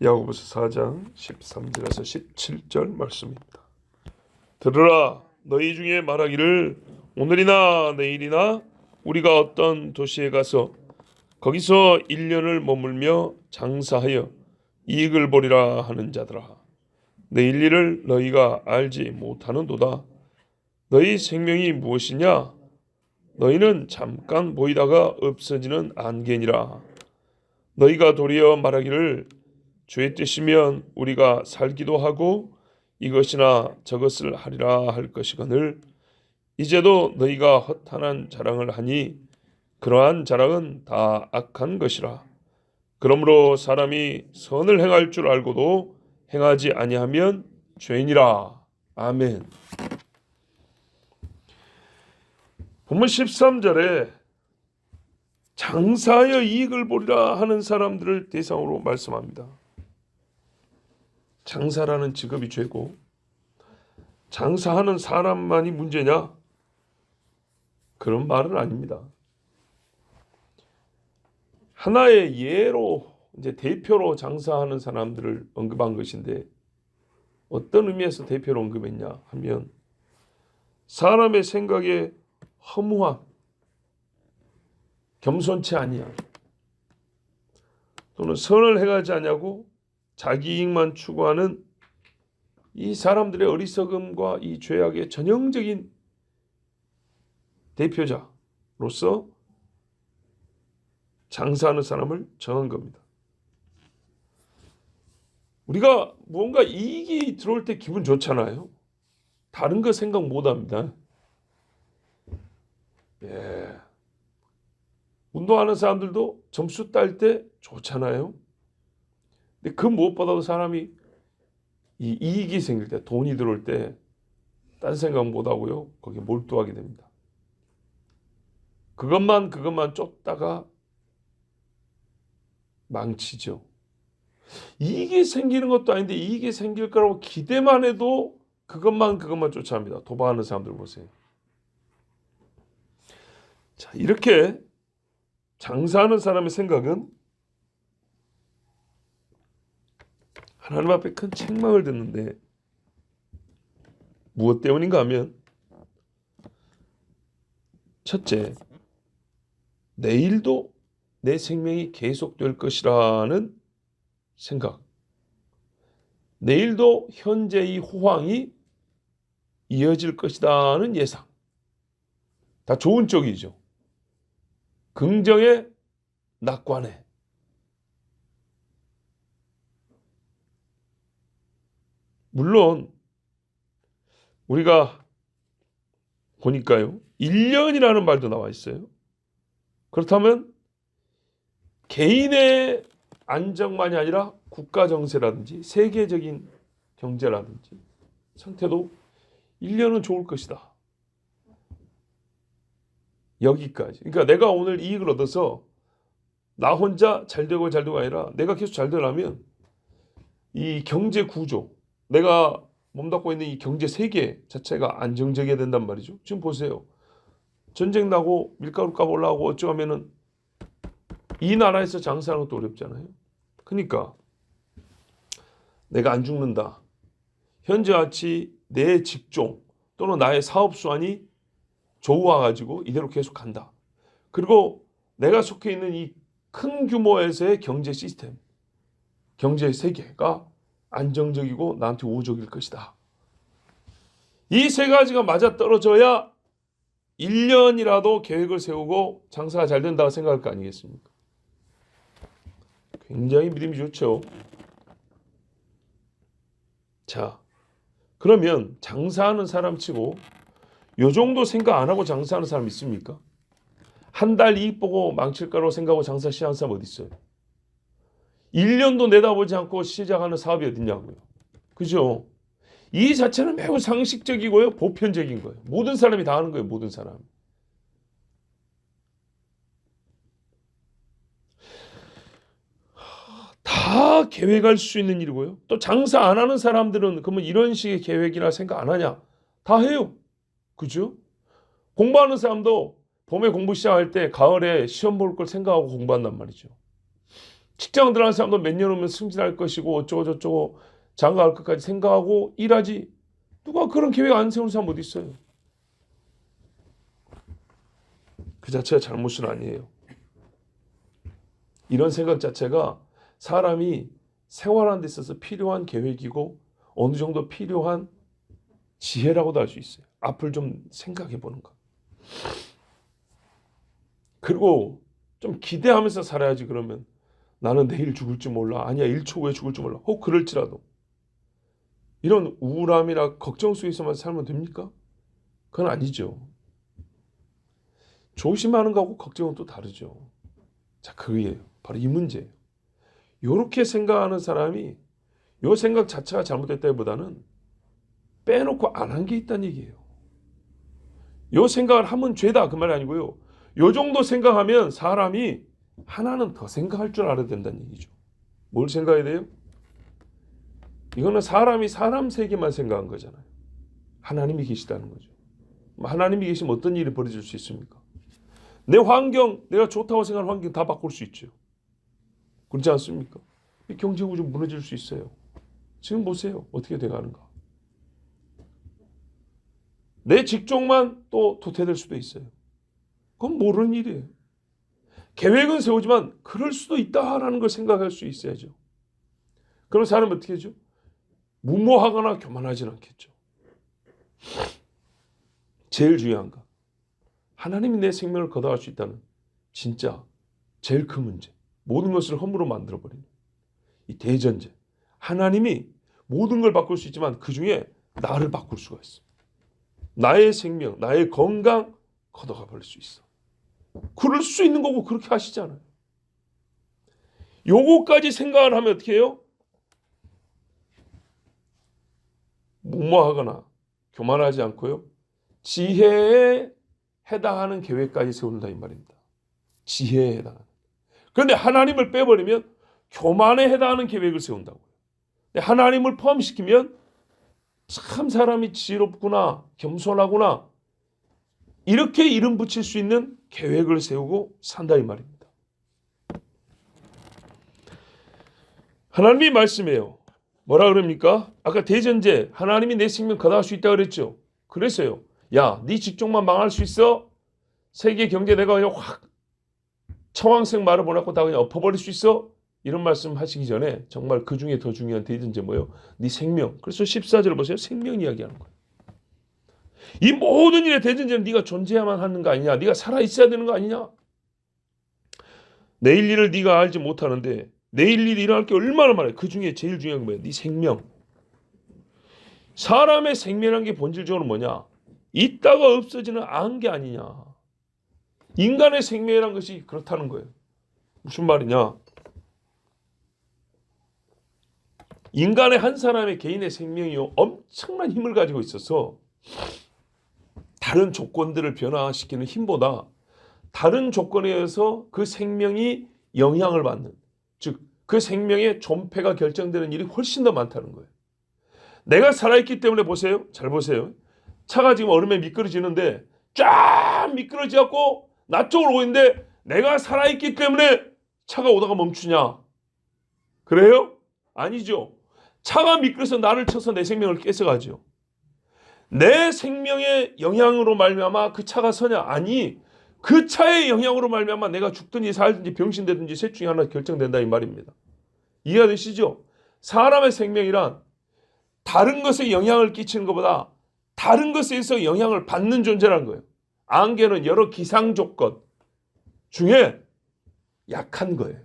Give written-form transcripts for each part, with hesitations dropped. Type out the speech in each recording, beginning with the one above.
야고보서 4장 13절에서 17절 말씀입니다. 들으라, 너희 중에 말하기를 오늘이나 내일이나 우리가 어떤 도시에 가서 거기서 1년을 머물며 장사하여 이익을 보리라 하는 자들아, 내일 일을 너희가 알지 못하는도다. 너희 생명이 무엇이냐? 너희는 잠깐 보이다가 없어지는 안개니라. 너희가 도리어 말하기를 주의 뜻이면 우리가 살기도 하고 이것이나 저것을 하리라 할 것이거늘 이제도 너희가 허탄한 자랑을 하니 그러한 자랑은 다 악한 것이라. 그러므로 사람이 선을 행할 줄 알고도 행하지 아니하면 죄인이라. 아멘. 본문 13절에 장사하여 이익을 보리라 하는 사람들을 대상으로 말씀합니다. 장사라는 직업이 죄고 장사하는 사람만이 문제냐? 그런 말은 아닙니다. 하나의 예로 이제 대표로 장사하는 사람들을 언급한 것인데 어떤 의미에서 대표로 언급했냐 하면 사람의 생각에 허무함, 겸손치 아니함, 또는 선을 행하지 아니하고 자기 이익만 추구하는 이 사람들의 어리석음과 이 죄악의 전형적인 대표자로서 장사하는 사람을 정한 겁니다. 우리가 무언가 이익이 들어올 때 기분 좋잖아요. 다른 거 생각 못합니다. 운동하는 사람들도 점수 딸 때 좋잖아요. 근데 그 무엇보다도 사람이 이 이익이 생길 때, 돈이 들어올 때 딴 생각 못하고요, 거기에 몰두하게 됩니다. 그것만 쫓다가 망치죠. 이익이 생기는 것도 아닌데 이익이 생길 거라고 기대만 해도 그것만 쫓아합니다. 도박하는 사람들 보세요. 자, 이렇게 장사하는 사람의 생각은 하나님 앞에 큰 책망을 듣는데 무엇 때문인가 하면 첫째, 내일도 내 생명이 계속될 것이라는 생각, 내일도 현재의 호황이 이어질 것이라는 예상, 다 좋은 쪽이죠. 긍정의 낙관에 물론 우리가 보니까요 1년이라는 말도 나와 있어요. 그렇다면 개인의 안정만이 아니라 국가 정세라든지 세계적인 경제라든지 상태도 1년은 좋을 것이다. 여기까지. 그러니까 내가 오늘 이익을 얻어서 나 혼자 잘 되고 아니라 내가 계속 잘 되려면 이 경제 구조, 내가 몸담고 있는 이 경제 세계 자체가 안정적이어야 된단 말이죠. 지금 보세요. 전쟁 나고 밀가루 값 올라가고 어쩌면은 이 나라에서 장사하는 것도 어렵잖아요. 그러니까 내가 안 죽는다. 현재같이 내 직종 또는 나의 사업 수완이 좋아가지고 이대로 계속 간다. 그리고 내가 속해 있는 이 큰 규모에서의 경제 시스템, 경제 세계가 안정적이고 나한테 우호적일 것이다. 이 세 가지가 맞아 떨어져야 1년이라도 계획을 세우고 장사가 잘 된다고 생각할 거 아니겠습니까? 굉장히 믿음이 좋죠. 자, 그러면 장사하는 사람 치고 요 정도 생각 안 하고 장사하는 사람 있습니까? 한 달 이익 보고 망칠 거라고 생각하고 장사 시작하는 사람 어디 있어요? 1년도 내다보지 않고 시작하는 사업이 어딨냐고요. 그죠? 이 자체는 매우 상식적이고요. 보편적인 거예요. 모든 사람이 다 하는 거예요. 모든 사람. 다 계획할 수 있는 일이고요. 또 장사 안 하는 사람들은 그러면 이런 식의 계획이나 생각 안 하냐? 다 해요. 그죠? 공부하는 사람도 봄에 공부 시작할 때 가을에 시험 볼 걸 생각하고 공부한단 말이죠. 직장 들어가는 사람도 몇 년 후면 승진할 것이고 어쩌고 저쩌고 장가갈 것까지 생각하고 일하지. 누가 그런 계획 안 세우는 사람 어디 있어요? 그 자체가 잘못은 아니에요. 이런 생각 자체가 사람이 생활하는 데 있어서 필요한 계획이고 어느 정도 필요한 지혜라고도 할 수 있어요. 앞을 좀 생각해 보는 것. 그리고 좀 기대하면서 살아야지. 그러면 나는 내일 죽을지 몰라. 아니야, 1초 후에 죽을지 몰라. 혹 그럴지라도. 이런 우울함이나 걱정 속에서만 살면 됩니까? 그건 아니죠. 조심하는 거하고 걱정은 또 다르죠. 자, 그게요. 바로 이 문제예요. 이렇게 생각하는 사람이 이 생각 자체가 잘못됐다기보다는 빼놓고 안 한 게 있다는 얘기예요. 이 생각을 하면 죄다 그 말이 아니고요. 이 정도 생각하면 사람이 하나는 더 생각할 줄 알아야 된다는 얘기죠. 뭘 생각해야 돼요? 이거는 사람이 사람 세계만 생각한 거잖아요. 하나님이 계시다는 거죠. 하나님이 계시면 어떤 일이 벌어질 수 있습니까? 내 환경, 내가 좋다고 생각하는 환경 다 바꿀 수 있죠. 그렇지 않습니까? 경제구조 무너질 수 있어요. 지금 보세요. 어떻게 돼가는가. 내 직종만 또 도태될 수도 있어요. 그건 모르는 일이에요. 계획은 세우지만 그럴 수도 있다라는 걸 생각할 수 있어야죠. 그럼 사람은 어떻게 하죠? 무모하거나 교만하지는 않겠죠. 제일 중요한 거. 하나님이 내 생명을 걷어갈 수 있다는 진짜 제일 큰 문제. 모든 것을 허물로 만들어버리는 이 대전제. 하나님이 모든 걸 바꿀 수 있지만 그 중에 나를 바꿀 수가 있어. 나의 생명, 나의 건강 걷어가 버릴 수 있어. 그럴 수 있는 거고 그렇게 하시잖아요. 요거까지 생각을 하면 어떻게 해요? 무모하거나 교만하지 않고요. 지혜에 해당하는 계획까지 세운다 이 말입니다. 지혜에 해당하는. 그런데 하나님을 빼버리면 교만에 해당하는 계획을 세운다고요. 근데 하나님을 포함시키면 참 사람이 지혜롭구나, 겸손하구나 이렇게 이름 붙일 수 있는 계획을 세우고 산다 이 말입니다. 하나님이 말씀해요. 뭐라 그럽니까? 아까 대전제 하나님이 내 생명 거둬갈 수 있다고 그랬죠. 그랬어요. 야, 네 직종만 망할 수 있어? 세계 경제 내가 그냥 확 청황색 말을 보내고 다 그냥 엎어버릴 수 있어? 이런 말씀 하시기 전에 정말 그 중에 더 중요한 대전제 뭐예요? 네 생명. 그래서 14절 보세요. 생명 이야기하는 거예요. 이 모든 일의 대전제는 네가 존재해야만 하는 거 아니냐? 네가 살아있어야 되는 거 아니냐? 내일 일을 네가 알지 못하는데 내일 일이 일어날 게 얼마나 많아요. 그 중에 제일 중요한 게 뭐예요? 네 생명. 사람의 생명이라는 게 본질적으로 뭐냐? 있다가 없어지는 안개 아니냐? 인간의 생명이라는 것이 그렇다는 거예요. 무슨 말이냐? 인간의 한 사람의 개인의 생명이요 엄청난 힘을 가지고 있어서 다른 조건들을 변화시키는 힘보다 다른 조건에 의해서 그 생명이 영향을 받는, 즉 그 생명의 존폐가 결정되는 일이 훨씬 더 많다는 거예요. 내가 살아있기 때문에 보세요. 잘 보세요. 차가 지금 얼음에 미끄러지는데 쫙 미끄러지갖고 나 쪽으로 오고 있는데 내가 살아있기 때문에 차가 오다가 멈추냐? 그래요? 아니죠. 차가 미끄러서 나를 쳐서 내 생명을 뺏어가죠. 내 생명의 영향으로 말미암아 그 차가 서냐? 아니, 그 차의 영향으로 말미암아 내가 죽든지 살든지 병신되든지 셋 중에 하나 결정된다 이 말입니다. 이해가 되시죠? 사람의 생명이란 다른 것에 영향을 끼치는 것보다 다른 것에서 영향을 받는 존재라는 거예요. 안개는 여러 기상 조건 중에 약한 거예요.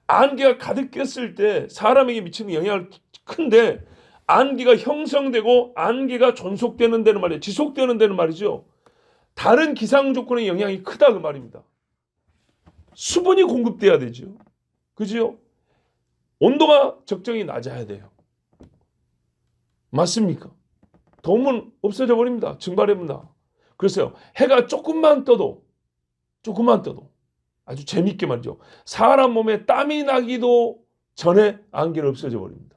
안개가 가득 꼈을 때 사람에게 미치는 영향을 큰데 안개가 형성되고 안개가 존속되는 데는 말이에요. 지속되는 데는 말이죠. 다른 기상 조건의 영향이 크다 그 말입니다. 수분이 공급돼야 되죠. 그죠? 온도가 적정히 낮아야 돼요. 맞습니까? 더우면 없어져 버립니다. 증발해버립니다. 그래서 해가 조금만 떠도 아주 재밌게 말이죠. 사람 몸에 땀이 나기도 전에 안개는 없어져 버립니다.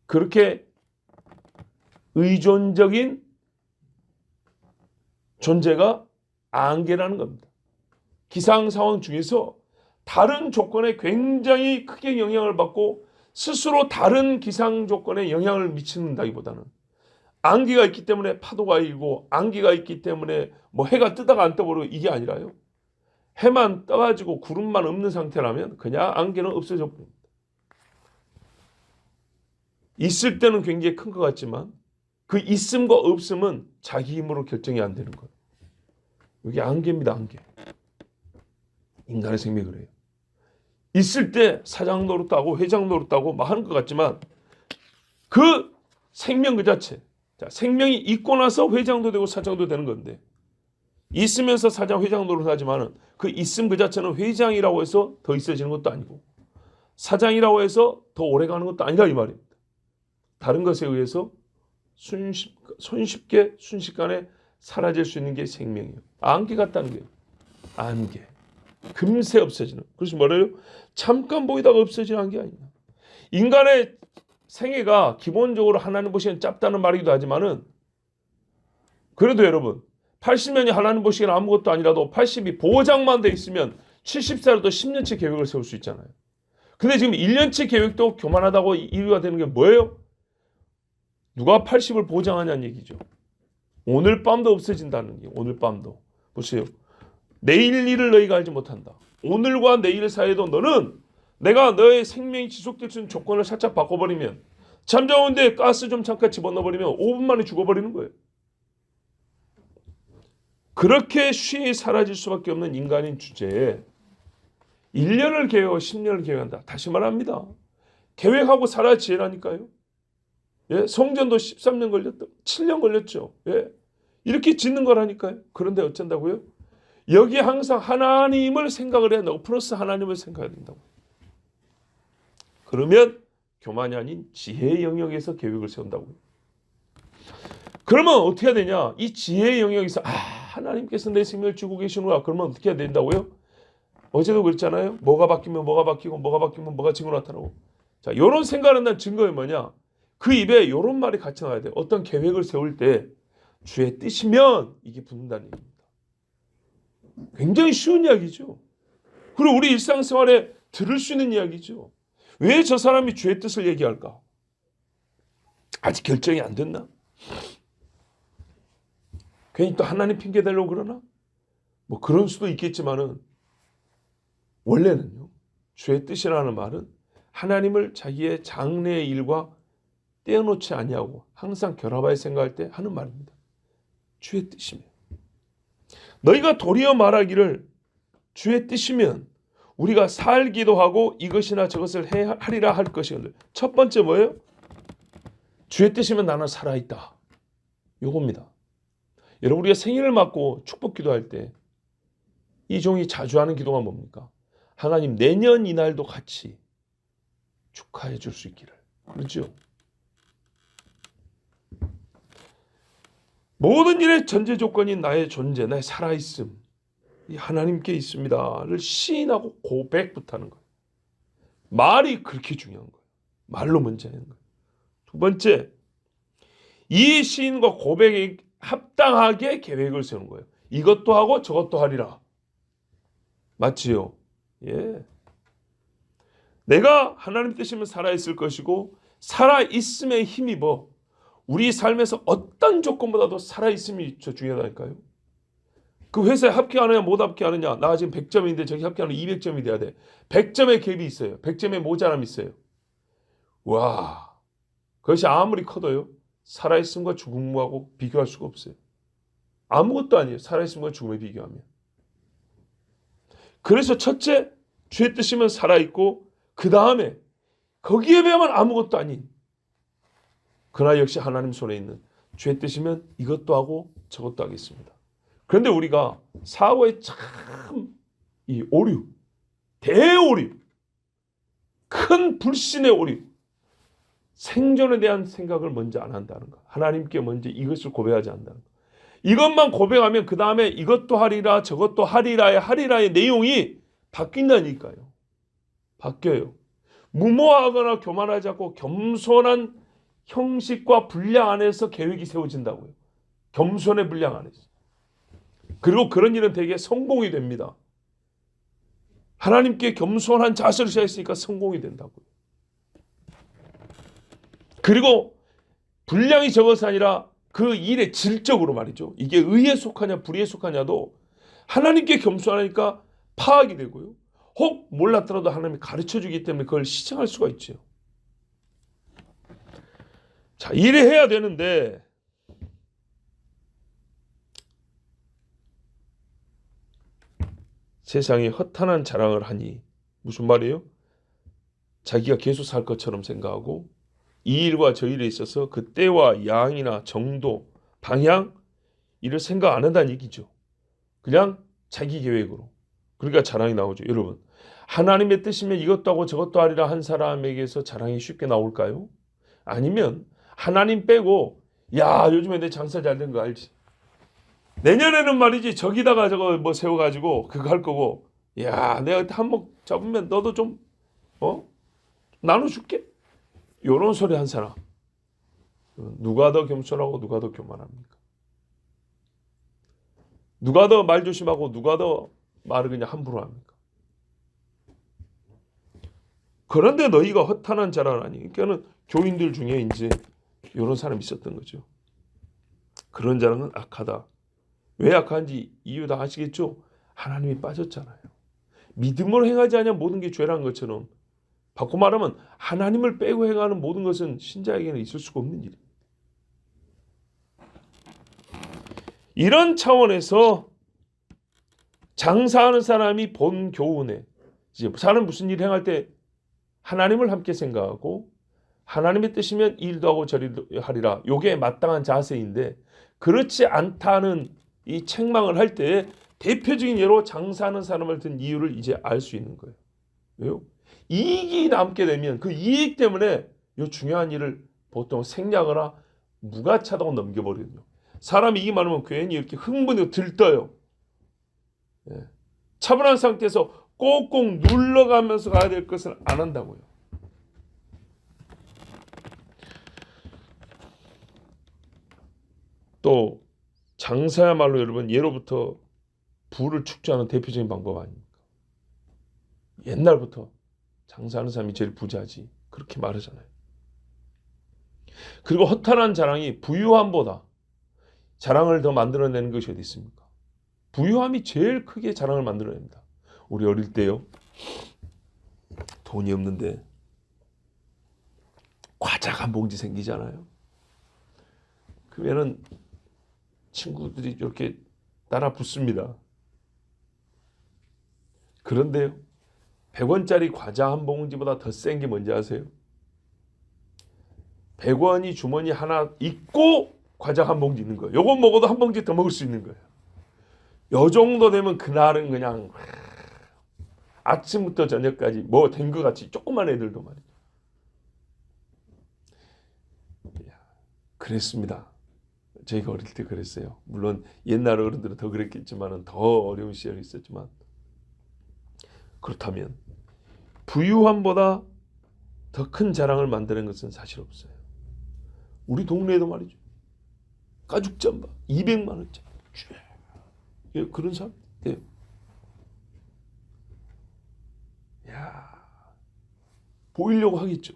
그렇게 의존적인 존재가 안개라는 겁니다. 기상 상황 중에서 다른 조건에 굉장히 크게 영향을 받고 스스로 다른 기상 조건에 영향을 미친다기보다는 안개가 있기 때문에 파도가 일고 안개가 있기 때문에 뭐 해가 뜨다가 안 떠버리고 이게 아니라요. 해만 떠가지고 구름만 없는 상태라면 그냥 안개는 없어져 버립니다. 있을 때는 굉장히 큰 것 같지만 그 있음과 없음은 자기 힘으로 결정이 안 되는 거예요. 이게 안개입니다. 안개. 인간의 생명이 그래요. 있을 때 사장 노릇하고 회장 노릇하고 막 하는 것 같지만 그 생명 그 자체, 자, 생명이 있고 나서 회장도 되고 사장도 되는 건데 있으면서 사장 회장 노릇하지만은 그 있음 그 자체는 회장이라고 해서 더 있어지는 것도 아니고 사장이라고 해서 더 오래 가는 것도 아니라 이 말입니다. 다른 것에 의해서 손쉽게 순식간에 사라질 수 있는 게 생명이에요. 안개 같다는 게 안개. 금세 없어지는. 그래서 뭐래요? 잠깐 보이다가 없어지는 게 아니야. 인간의 생애가 기본적으로 하나님 보시기엔 짧다는 말이기도 하지만은 그래도 여러분 80년이 하나님 보시기엔 아무것도 아니라도 80이 보장만 돼 있으면 70살에도 10년치 계획을 세울 수 있잖아요. 근데 지금 1년치 계획도 교만하다고 이유가 되는 게 뭐예요? 누가 80을 보장하냐는 얘기죠. 오늘 밤도 없어진다는 얘기. 오늘 밤도. 보세요. 내일 일을 너희가 알지 못한다. 오늘과 내일 사이에도 너는 내가 너의 생명이 지속될 수 있는 조건을 살짝 바꿔버리면 잠자오는데 가스 좀 잠깐 집어넣어버리면 5분 만에 죽어버리는 거예요. 그렇게 쉬이 사라질 수밖에 없는 인간인 주제에 1년을 계획하고 10년을 계획한다. 다시 말합니다. 계획하고 사라지라니까요. 예, 성전도 13년 걸렸다. 7년 걸렸죠. 예, 이렇게 짓는 거라니까요. 그런데 어쩐다고요? 여기 항상 하나님을 생각을 해야 된다고. 플러스 하나님을 생각해야 된다고. 그러면 교만이 아닌 지혜의 영역에서 계획을 세운다고요. 그러면 어떻게 해야 되냐? 이 지혜의 영역에서 하나님께서 내 생명을 주고 계시는구나. 그러면 어떻게 해야 된다고요? 어제도 그랬잖아요. 뭐가 바뀌면 뭐가 바뀌고 뭐가 바뀌면 뭐가 증거 나타나고. 자, 이런 생각을 한다는 증거는 뭐냐? 그 입에 이런 말이 같이 나와야 돼요. 어떤 계획을 세울 때 주의 뜻이면 이게 붙는다는 얘기입니다. 굉장히 쉬운 이야기죠. 그리고 우리 일상생활에 들을 수 있는 이야기죠. 왜 저 사람이 주의 뜻을 얘기할까? 아직 결정이 안 됐나? 괜히 또 하나님 핑계 대려고 그러나? 뭐 그런 수도 있겠지만은 원래는요. 주의 뜻이라는 말은 하나님을 자기의 장래의 일과 떼어놓지 아니하고 항상 결합하여 생각할 때 하는 말입니다. 주의 뜻이면. 너희가 도리어 말하기를 주의 뜻이면 우리가 살기도 하고 이것이나 저것을 하리라 할 것이거든요. 첫 번째 뭐예요? 주의 뜻이면 나는 살아있다. 요겁니다. 여러분 우리가 생일을 맞고 축복 기도할 때 이 종이 자주 하는 기도가 뭡니까? 하나님 내년 이날도 같이 축하해 줄 수 있기를. 그렇죠? 모든 일의 전제 조건인 나의 존재, 나의 살아있음, 이 하나님께 있습니다를 시인하고 고백부터 하는 거예요. 말이 그렇게 중요한 거예요. 말로 먼저 하는 거예요. 두 번째, 이 시인과 고백에 합당하게 계획을 세우는 거예요. 이것도 하고 저것도 하리라. 맞지요? 예. 내가 하나님 뜻이면 살아있을 것이고 살아있음에 힘입어 우리 삶에서 어떤 조건보다도 살아있음이 저 중요하다니까요. 그 회사에 합격하느냐 못 합격하느냐. 나 지금 100점인데 저기 합격하면 200점이 돼야 돼. 100점의 갭이 있어요. 100점의 모자람이 있어요. 와, 그것이 아무리 커도요. 살아있음과 죽음하고 비교할 수가 없어요. 아무것도 아니에요. 살아있음과 죽음에 비교하면. 그래서 첫째, 주의 뜻이면 살아있고 그 다음에 거기에 비하면 아무것도 아닌 그러나 역시 하나님 손에 있는 주의 뜻이면 이것도 하고 저것도 하겠습니다. 그런데 우리가 사고의 참 이 오류, 대오류, 큰 불신의 오류, 생존에 대한 생각을 먼저 안 한다는 거. 하나님께 먼저 이것을 고백하지 않는다는 거. 이것만 고백하면 그 다음에 이것도 하리라 저것도 하리라의 내용이 바뀐다니까요. 바뀌어요. 무모하거나 교만하지 않고 겸손한 형식과 분량 안에서 계획이 세워진다고요. 겸손의 분량 안에서. 그리고 그런 일은 되게 성공이 됩니다. 하나님께 겸손한 자세를 취했으니까 성공이 된다고요. 그리고 분량이 적어서 아니라 그 일의 질적으로 말이죠. 이게 의에 속하냐 불의에 속하냐도 하나님께 겸손하니까 파악이 되고요. 혹 몰랐더라도 하나님이 가르쳐주기 때문에 그걸 시청할 수가 있죠. 자, 이래 해야 되는데 세상에 허탄한 자랑을 하니 무슨 말이에요? 자기가 계속 살 것처럼 생각하고 이 일과 저 일에 있어서 그 때와 양이나 정도, 방향 이를 생각 안 한다는 얘기죠. 그냥 자기 계획으로. 그러니까 자랑이 나오죠. 여러분, 하나님의 뜻이면 이것도 하고 저것도 하리라 한 사람에게서 자랑이 쉽게 나올까요? 아니면 하나님 빼고 야 요즘에 내 장사 잘 된 거 알지? 내년에는 말이지 저기다가 저거 뭐 세워가지고 그거 할 거고 야 내가 한몫 잡으면 너도 좀 나눠줄게. 요런 소리 한 사람 누가 더 겸손하고 누가 더 교만합니까? 누가 더 말 조심하고 누가 더 말을 그냥 함부로 합니까? 그런데 너희가 허탄한 자랑을 하니 그러니까는 교인들 중에 이제 이런 사람이 있었던 거죠. 그런 자랑은 악하다. 왜 악한지 이유 다 아시겠죠? 하나님이 빠졌잖아요. 믿음으로 행하지 않으면 모든 게 죄라는 것처럼 바꿔 말하면 하나님을 빼고 행하는 모든 것은 신자에게는 있을 수가 없는 일입니다. 이런 차원에서 장사하는 사람이 본 교훈에 이제 사람 무슨 일 행할 때 하나님을 함께 생각하고 하나님의 뜻이면 일도 하고 저리도 하리라. 요게 마땅한 자세인데 그렇지 않다는 이 책망을 할 때 대표적인 예로 장사하는 사람을 든 이유를 이제 알 수 있는 거예요. 왜요? 이익이 남게 되면 그 이익 때문에 이 중요한 일을 보통 생략하거나 무가차다고 넘겨버리거든요. 사람이 이익이 많으면 괜히 이렇게 흥분해서 들떠요. 차분한 상태에서 꼭꼭 눌러가면서 가야 될 것을 안 한다고요. 또 장사야말로 여러분 예로부터 부를 축조하는 대표적인 방법 아닙니까? 옛날부터 장사하는 사람이 제일 부자지 그렇게 말하잖아요. 그리고 허탄한 자랑이 부유함보다 자랑을 더 만들어내는 것이 어디 있습니까? 부유함이 제일 크게 자랑을 만들어냅니다. 우리 어릴 때요. 돈이 없는데 과자가 한 봉지 생기잖아요. 그러면은 친구들이 이렇게 따라 붙습니다. 그런데요. 100원짜리 과자 한 봉지보다 더 센 게 뭔지 아세요? 100원이 주머니 하나 있고 과자 한 봉지 있는 거예요. 요거 먹어도 한 봉지 더 먹을 수 있는 거예요. 요 정도 되면 그날은 그냥 아침부터 저녁까지 뭐 된 것 같이 조그만 애들도 말이죠. 그랬습니다. 저희가 어릴 때 그랬어요. 물론 옛날 어른들은 더 그랬겠지만 더 어려운 시절이 있었지만 그렇다면 부유함보다 더 큰 자랑을 만드는 것은 사실 없어요. 우리 동네에도 말이죠. 가죽 잠바 200만 원짜리 그런 사람 야 보이려고 하겠죠.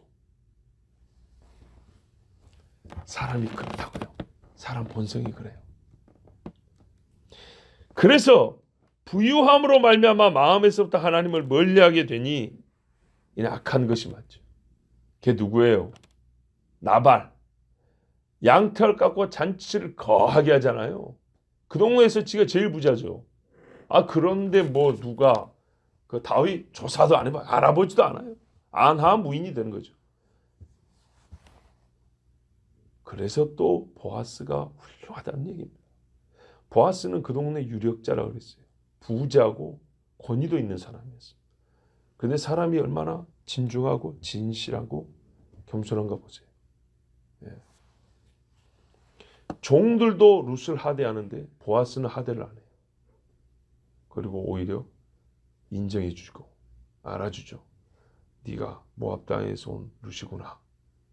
사람이 그렇다고요. 사람 본성이 그래요. 그래서 부유함으로 말미암아 마음에서부터 하나님을 멀리하게 되니 이 악한 것이 맞죠. 걔 누구예요? 나발. 양털 깎고 잔치를 거하게 하잖아요. 그 동네에서 지가 제일 부자죠. 그런데 뭐 누가 그 다윗 조사도 안 해봐 알아보지도 않아요. 안하 무인이 되는 거죠. 그래서 또 보아스가 훌륭하다는 얘기입니다. 보아스는 그 동네 유력자라고 그랬어요. 부자고 권위도 있는 사람이었어요. 그런데 사람이 얼마나 진중하고 진실하고 겸손한가 보세요. 종들도 룻을 하대하는데 보아스는 하대를 안 해요. 그리고 오히려 인정해 주고 알아주죠. 네가 모압 땅에서 온 룻이구나.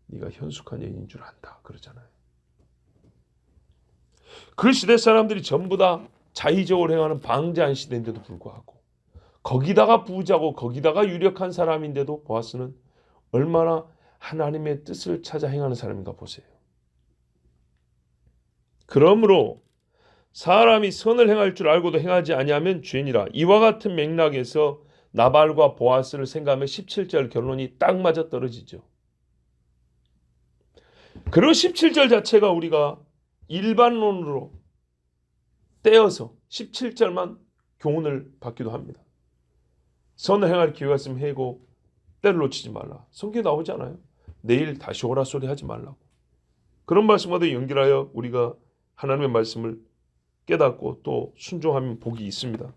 네가 현숙한 여인인 줄 안다. 그러잖아요. 그 시대 사람들이 전부 다 자의적으로 행하는 방자한 시대인데도 불구하고 거기다가 부자고 거기다가 유력한 사람인데도 보아스는 얼마나 하나님의 뜻을 찾아 행하는 사람인가 보세요. 그러므로 사람이 선을 행할 줄 알고도 행하지 아니하면 죄니라. 이와 같은 맥락에서 나발과 보아스를 생각하면 17절 결론이 딱 맞아 떨어지죠. 그리고 17절 자체가 우리가 일반론으로 떼어서 17절만 교훈을 받기도 합니다. 선을 행할 기회가 있으면 해고 때를 놓치지 말라. 성경에 나오지 않아요? 내일 다시 오라 소리 하지 말라고. 그런 말씀과도 연결하여 우리가 하나님의 말씀을 깨닫고 또 순종하면 복이 있습니다.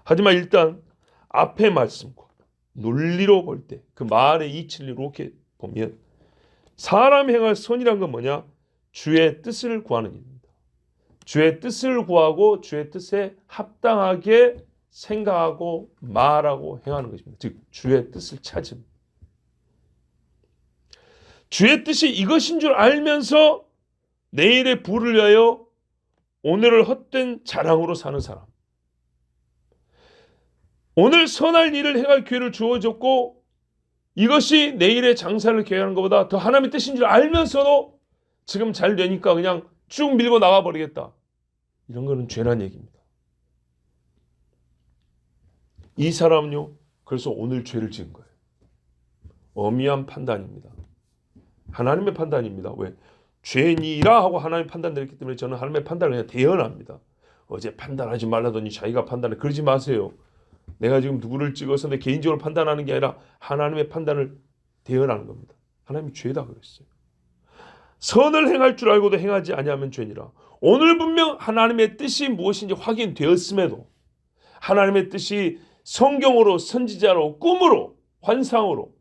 하지만 일단 앞의 말씀과 논리로 볼 때 그 말의 이치를 이렇게 보면 사람이 행할 선이란 건 뭐냐? 주의 뜻을 구하는 일입니다. 주의 뜻을 구하고 주의 뜻에 합당하게 생각하고 말하고 행하는 것입니다. 즉 주의 뜻을 찾음. 주의 뜻이 이것인 줄 알면서 내일의 부를 위하여 오늘을 헛된 자랑으로 사는 사람. 오늘 선할 일을 행할 기회를 주어졌고 이것이 내일의 장사를 계획하는 것보다 더 하나님의 뜻인 줄 알면서도 지금 잘 되니까 그냥 쭉 밀고 나가버리겠다. 이런 거는 죄란 얘기입니다. 이 사람은요. 그래서 오늘 죄를 지은 거예요. 엄미한 판단입니다. 하나님의 판단입니다. 왜? 죄니라 하고 하나님 판단 내렸기 때문에 저는 하나님의 판단을 그냥 대언합니다. 어제 판단하지 말라더니 자기가 판단해. 그러지 마세요. 내가 지금 누구를 찍어서 내 개인적으로 판단하는 게 아니라 하나님의 판단을 대언하는 겁니다. 하나님이 죄다 그랬어요. 선을 행할 줄 알고도 행하지 아니하면 죄니라. 오늘 분명 하나님의 뜻이 무엇인지 확인되었음에도 하나님의 뜻이 성경으로 선지자로 꿈으로 환상으로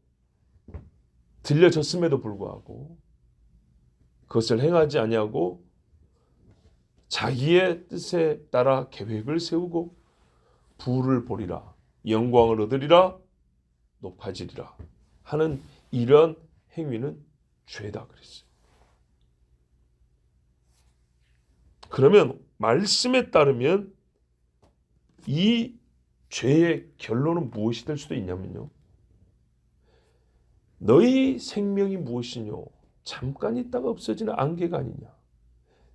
들려졌음에도 불구하고 그것을 행하지 아니하고 자기의 뜻에 따라 계획을 세우고 부를 보리라 영광을 얻으리라 높아지리라 하는 이런 행위는 죄다 그랬어요. 그러면 말씀에 따르면 이 죄의 결론은 무엇이 될 수도 있냐면요. 너희 생명이 무엇이뇨? 잠깐 있다가 없어지는 안개가 아니냐?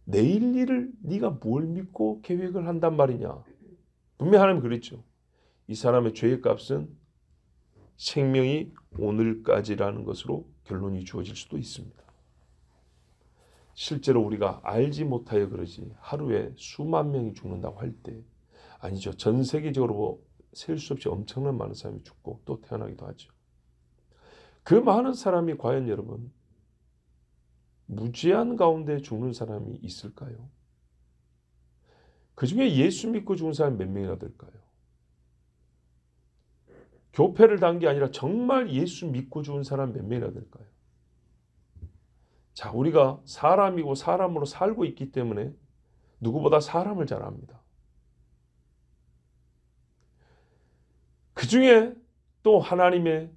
내일 일을 네가 뭘 믿고 계획을 한단 말이냐? 분명히 하나님 그랬죠. 이 사람의 죄의 값은 생명이 오늘까지라는 것으로 결론이 주어질 수도 있습니다. 실제로 우리가 알지 못하여 그러지 하루에 수만 명이 죽는다고 할 때 아니죠. 전 세계적으로 셀 수 없이 엄청난 많은 사람이 죽고 또 태어나기도 하죠. 그 많은 사람이 과연 여러분 무지한 가운데 죽는 사람이 있을까요? 그 중에 예수 믿고 죽은 사람이 몇 명이나 될까요? 교패를 단 게 아니라 정말 예수 믿고 죽은 사람 몇 명이나 될까요? 자, 우리가 사람이고 사람으로 살고 있기 때문에 누구보다 사람을 잘 압니다. 그 중에 또 하나님의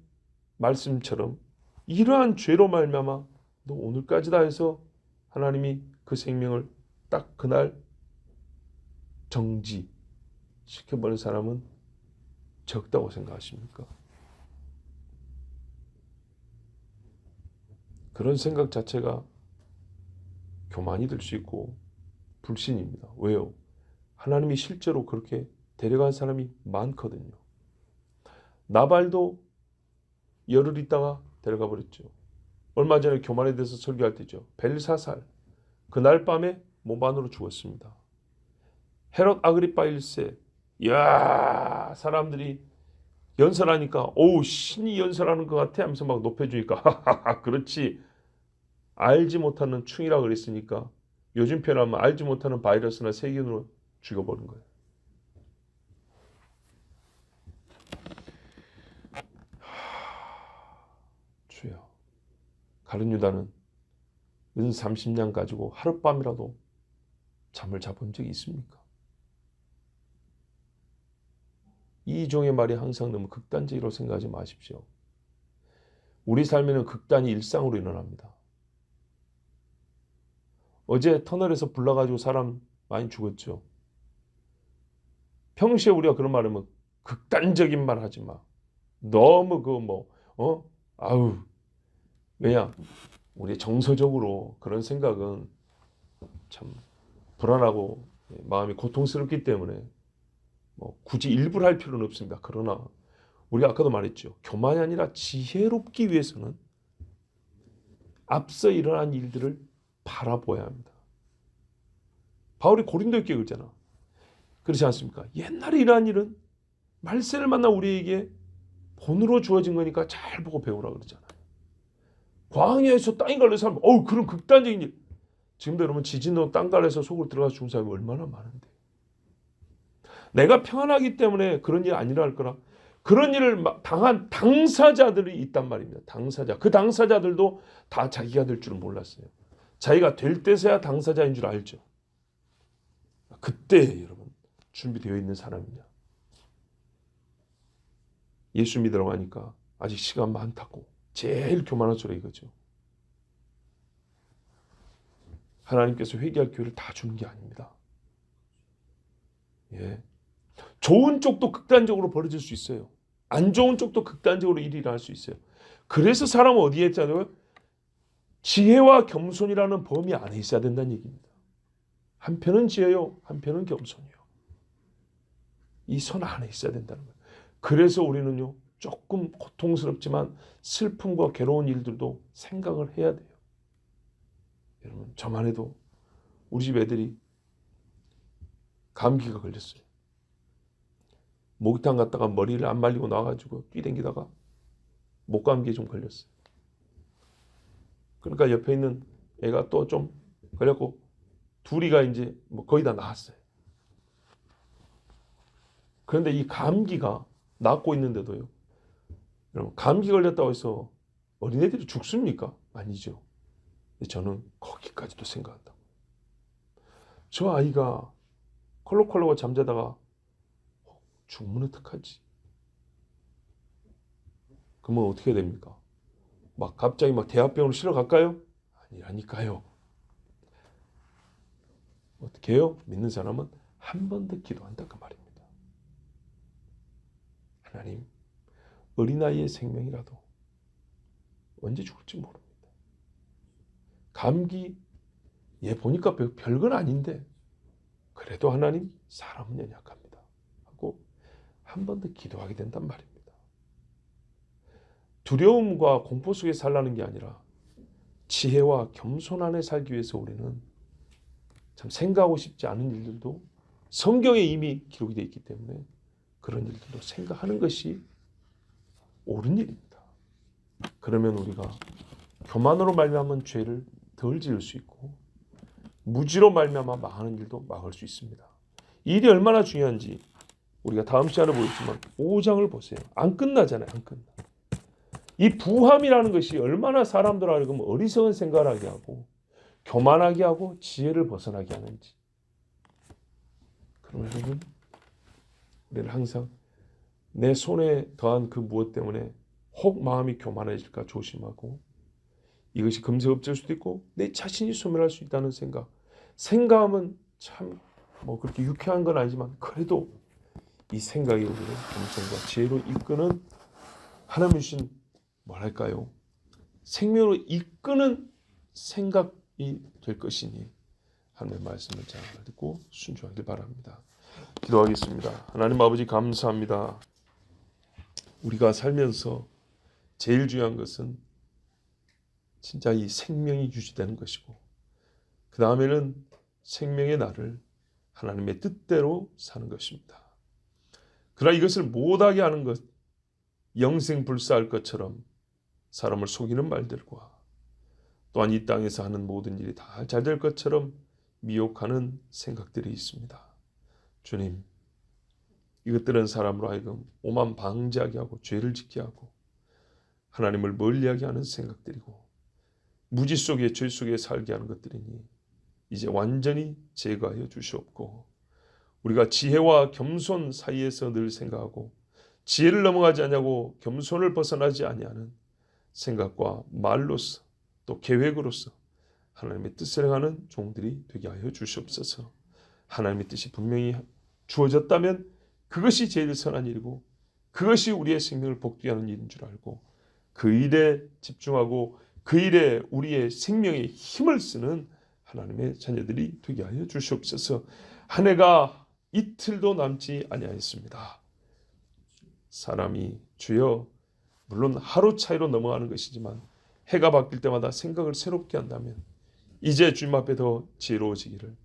말씀처럼 이러한 죄로 말미암아 너 오늘까지다 해서 하나님이 그 생명을 딱 그날 정지시켜버린 사람은 적다고 생각하십니까? 그런 생각 자체가 교만이 될 수 있고 불신입니다. 왜요? 하나님이 실제로 그렇게 데려간 사람이 많거든요. 나발도 열흘 있다가 데려가 버렸죠. 얼마 전에 교만에 대해서 설교할 때죠. 벨사살 그날 밤에 몸 안으로 죽었습니다. 헤롯 아그리파 1세 이야 사람들이 연설하니까 오우 신이 연설하는 것 같아 하면서 막 높여주니까 그렇지 알지 못하는 충이라 그랬으니까 요즘 표현하면 알지 못하는 바이러스나 세균으로 죽여버린 거예요. 주여 가룟 유다는 은 30냥 가지고 하룻밤이라도 잠을 자본 적이 있습니까? 이 종의 말이 항상 너무 극단적으로 생각하지 마십시오. 우리 삶에는 극단이 일상으로 일어납니다. 어제 터널에서 불나가지고 사람 많이 죽었죠. 평시에 우리가 그런 말하면 극단적인 말 하지 마. 너무 아우, 왜냐? 우리 정서적으로 그런 생각은 참 불안하고 마음이 고통스럽기 때문에 굳이 일부러 할 필요는 없습니다. 그러나 우리가 아까도 말했죠. 교만이 아니라 지혜롭기 위해서는 앞서 일어난 일들을 바라보아야 합니다. 바울이 고린도에 그러잖아. 그렇지 않습니까? 옛날에 일어난 일은 말세를 만나 우리에게 본으로 주어진 거니까 잘 보고 배우라 그러잖아요. 광야에서 땅이 갈려 사람, 그런 극단적인 일. 지금도 여러분 지진으로 땅 갈려서 속으로 들어가서 죽은 사람이 얼마나 많은데. 내가 평안하기 때문에 그런 일 안 일어날 거라. 그런 일을 당한 당사자들이 있단 말입니다. 당사자. 그 당사자들도 다 자기가 될 줄은 몰랐어요. 자기가 될 때서야 당사자인 줄 알죠. 그때 여러분 준비되어 있는 사람이냐. 예수 믿으라고 하니까 아직 시간 많다고. 제일 교만한 소리 이거죠. 하나님께서 회개할 기회를 다 주는 게 아닙니다. 예. 좋은 쪽도 극단적으로 벌어질 수 있어요. 안 좋은 쪽도 극단적으로 일이 일어날 수 있어요. 그래서 사람은 어디에 있잖아요? 지혜와 겸손이라는 범위 안에 있어야 된다는 얘기입니다. 한편은 지혜요, 한편은 겸손이요. 이 선 안에 있어야 된다는 거예요. 그래서 우리는요, 조금 고통스럽지만 슬픔과 괴로운 일들도 생각을 해야 돼요. 여러분, 저만 해도 우리 집 애들이 감기가 걸렸어요. 목욕탕 갔다가 머리를 안 말리고 나와가지고 뛰댕기다가 목감기에 좀 걸렸어요. 그러니까 옆에 있는 애가 또 좀 걸렸고 둘이가 이제 거의 다 나았어요. 그런데 이 감기가 낫고 있는데도요. 여러분, 감기 걸렸다고 해서 어린애들이 죽습니까? 아니죠. 저는 거기까지도 생각한다. 저 아이가 콜록콜록하고 잠자다가 죽으면 어떡하지? 그러면 어떻게 됩니까? 갑자기 대학병원으로 실어 갈까요? 아니라니까요. 어떻게 해요? 믿는 사람은 한 번 더 기도한다 그 말입니다. 하나님, 어린아이의 생명이라도 언제 죽을지 모릅니다. 감기, 보니까 별건 아닌데 그래도 하나님, 사람은 연약합니다. 하고 한 번 더 기도하게 된단 말입니다. 두려움과 공포 속에 살라는 게 아니라 지혜와 겸손 안에 살기 위해서 우리는 참 생각하고 싶지 않은 일들도 성경에 이미 기록이 되어 있기 때문에 그런 일들도 생각하는 것이 옳은 일입니다. 그러면 우리가 교만으로 말미암은 죄를 덜 지을 수 있고 무지로 말미암아 망하는 일도 막을 수 있습니다. 일이 얼마나 중요한지 우리가 다음 시간에 보겠지만 5장을 보세요. 안 끝나잖아요. 안 끝나. 이 부함이라는 것이 얼마나 사람들 하여금 어리석은 생각을 하게 하고 교만하게 하고 지혜를 벗어나게 하는지. 그러면 여러분, 우리는 항상 내 손에 더한 그 무엇 때문에 혹 마음이 교만해질까 조심하고, 이것이 금세 엎질 수도 있고 내 자신이 소멸할 수 있다는 생각하면 참 그렇게 유쾌한 건 아니지만 그래도 이 생각이 우리를 겸손과 지혜로 이끄는 하나님 주신 뭐랄까요? 생명으로 이끄는 생각이 될 것이니 하나님의 말씀을 잘 듣고 순종하길 바랍니다. 기도하겠습니다. 하나님 아버지, 감사합니다. 우리가 살면서 제일 중요한 것은 진짜 이 생명이 유지되는 것이고, 그 다음에는 생명의 날을 하나님의 뜻대로 사는 것입니다. 그러나 이것을 못하게 하는 것, 영생불사할 것처럼 사람을 속이는 말들과 또한 이 땅에서 하는 모든 일이 다 잘 될 것처럼 미혹하는 생각들이 있습니다. 주님, 이것들은 사람으로 하여금 오만 방지하게 하고 죄를 짓게 하고 하나님을 멀리하게 하는 생각들이고 무지 속에 죄 속에 살게 하는 것들이니 이제 완전히 제거하여 주시옵고, 우리가 지혜와 겸손 사이에서 늘 생각하고 지혜를 넘어가지 아니하고 겸손을 벗어나지 아니하는 생각과 말로서 또 계획으로서 하나님의 뜻을 행하는 종들이 되게 하여 주시옵소서. 하나님의 뜻이 분명히 주어졌다면 그것이 제일 선한 일이고 그것이 우리의 생명을 복되게 하는 일인 줄 알고 그 일에 집중하고 그 일에 우리의 생명의 힘을 쓰는 하나님의 자녀들이 되게 하여 주시옵소서. 한 해가 이틀도 남지 아니하였습니다. 사람이 주여 물론 하루 차이로 넘어가는 것이지만 해가 바뀔 때마다 생각을 새롭게 한다면 이제 주님 앞에 더 지혜로워지기를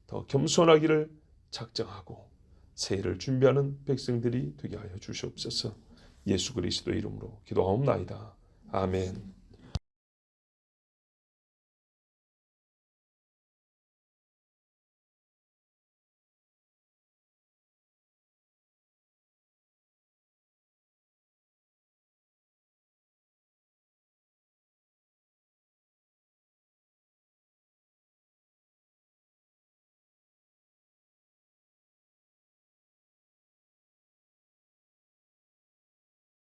더 겸손하기를 작정하고 새해를 준비하는 백성들이 되게 하여 주시옵소서. 예수 그리스도의 이름으로 기도하옵나이다. 아멘.